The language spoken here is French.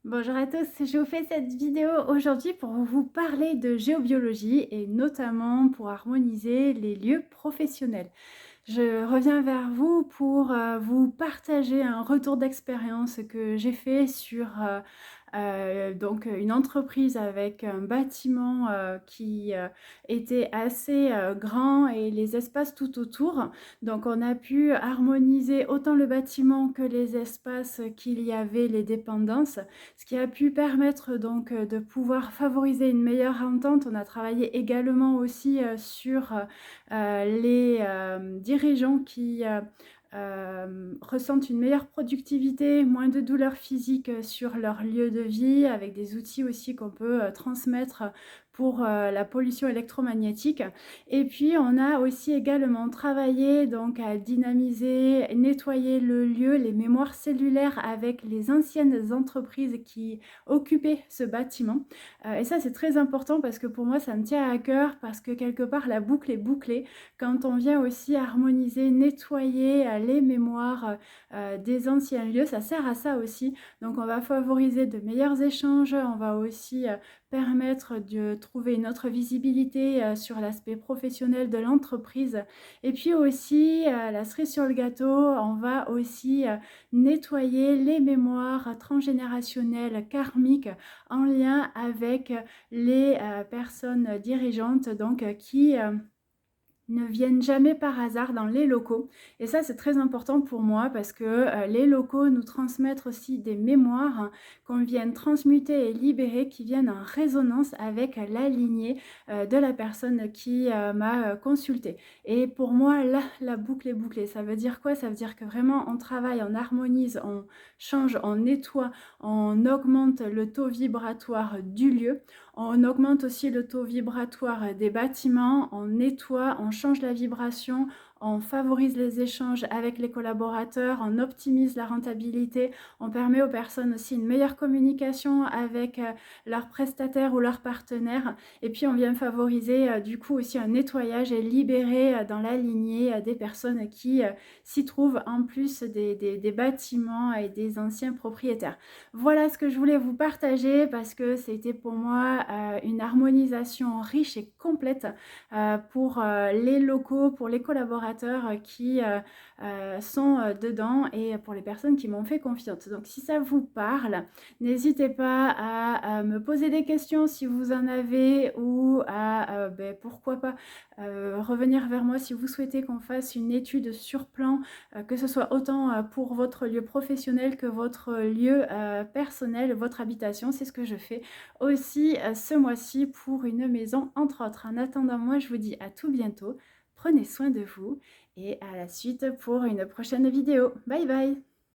Bonjour à tous, je vous fais cette vidéo aujourd'hui pour vous parler de géobiologie et notamment pour harmoniser les lieux professionnels. Je reviens vers vous pour vous partager un retour d'expérience que j'ai fait sur donc une entreprise avec un bâtiment qui était assez grand et les espaces tout autour. Donc on a pu harmoniser autant le bâtiment que les espaces qu'il y avait, les dépendances, ce qui a pu permettre donc de pouvoir favoriser une meilleure entente. On a travaillé également aussi sur les dirigeants qui ressentent une meilleure productivité, moins de douleurs physiques sur leur lieu de vie, avec des outils aussi qu'on peut transmettre pour la pollution électromagnétique. Et puis on a aussi également travaillé donc à dynamiser, nettoyer le lieu, les mémoires cellulaires avec les anciennes entreprises qui occupaient ce bâtiment. Et ça c'est très important parce que pour moi ça me tient à cœur, parce que quelque part la boucle est bouclée quand on vient aussi harmoniser, nettoyer les mémoires des anciens lieux. Ça sert à ça aussi. Donc on va favoriser de meilleurs échanges, on va aussi permettre de trouver une autre visibilité sur l'aspect professionnel de l'entreprise. Et puis aussi, la cerise sur le gâteau, on va aussi nettoyer les mémoires transgénérationnelles karmiques en lien avec les personnes dirigeantes donc qui ne viennent jamais par hasard dans les locaux. Et ça, c'est très important pour moi parce que les locaux nous transmettent aussi des mémoires qu'on vient transmuter et libérer, qui viennent en résonance avec la lignée de la personne qui m'a consultée. Et pour moi, là, la boucle est bouclée. Ça veut dire quoi? Ça veut dire que vraiment, on travaille, on harmonise, on change, on nettoie, on augmente le taux vibratoire du lieu. On augmente aussi le taux vibratoire des bâtiments, on nettoie, on change la vibration, on favorise les échanges avec les collaborateurs, on optimise la rentabilité, on permet aux personnes aussi une meilleure communication avec leurs prestataires ou leurs partenaires. Et puis on vient favoriser du coup aussi un nettoyage et libérer dans la lignée des personnes qui s'y trouvent, en plus des bâtiments et des anciens propriétaires. Voilà ce que je voulais vous partager parce que c'était pour moi une harmonisation riche et complète pour les locaux, pour les collaborateurs qui sont dedans et pour les personnes qui m'ont fait confiance. Donc si ça vous parle, n'hésitez pas à me poser des questions si vous en avez, ou à pourquoi pas revenir vers moi si vous souhaitez qu'on fasse une étude sur plan, que ce soit autant pour votre lieu professionnel que votre lieu personnel, votre habitation. C'est ce que je fais aussi ce mois-ci pour une maison, entre autres. En attendant, moi, je vous dis à tout bientôt. Prenez soin de vous et à la suite pour une prochaine vidéo. Bye bye!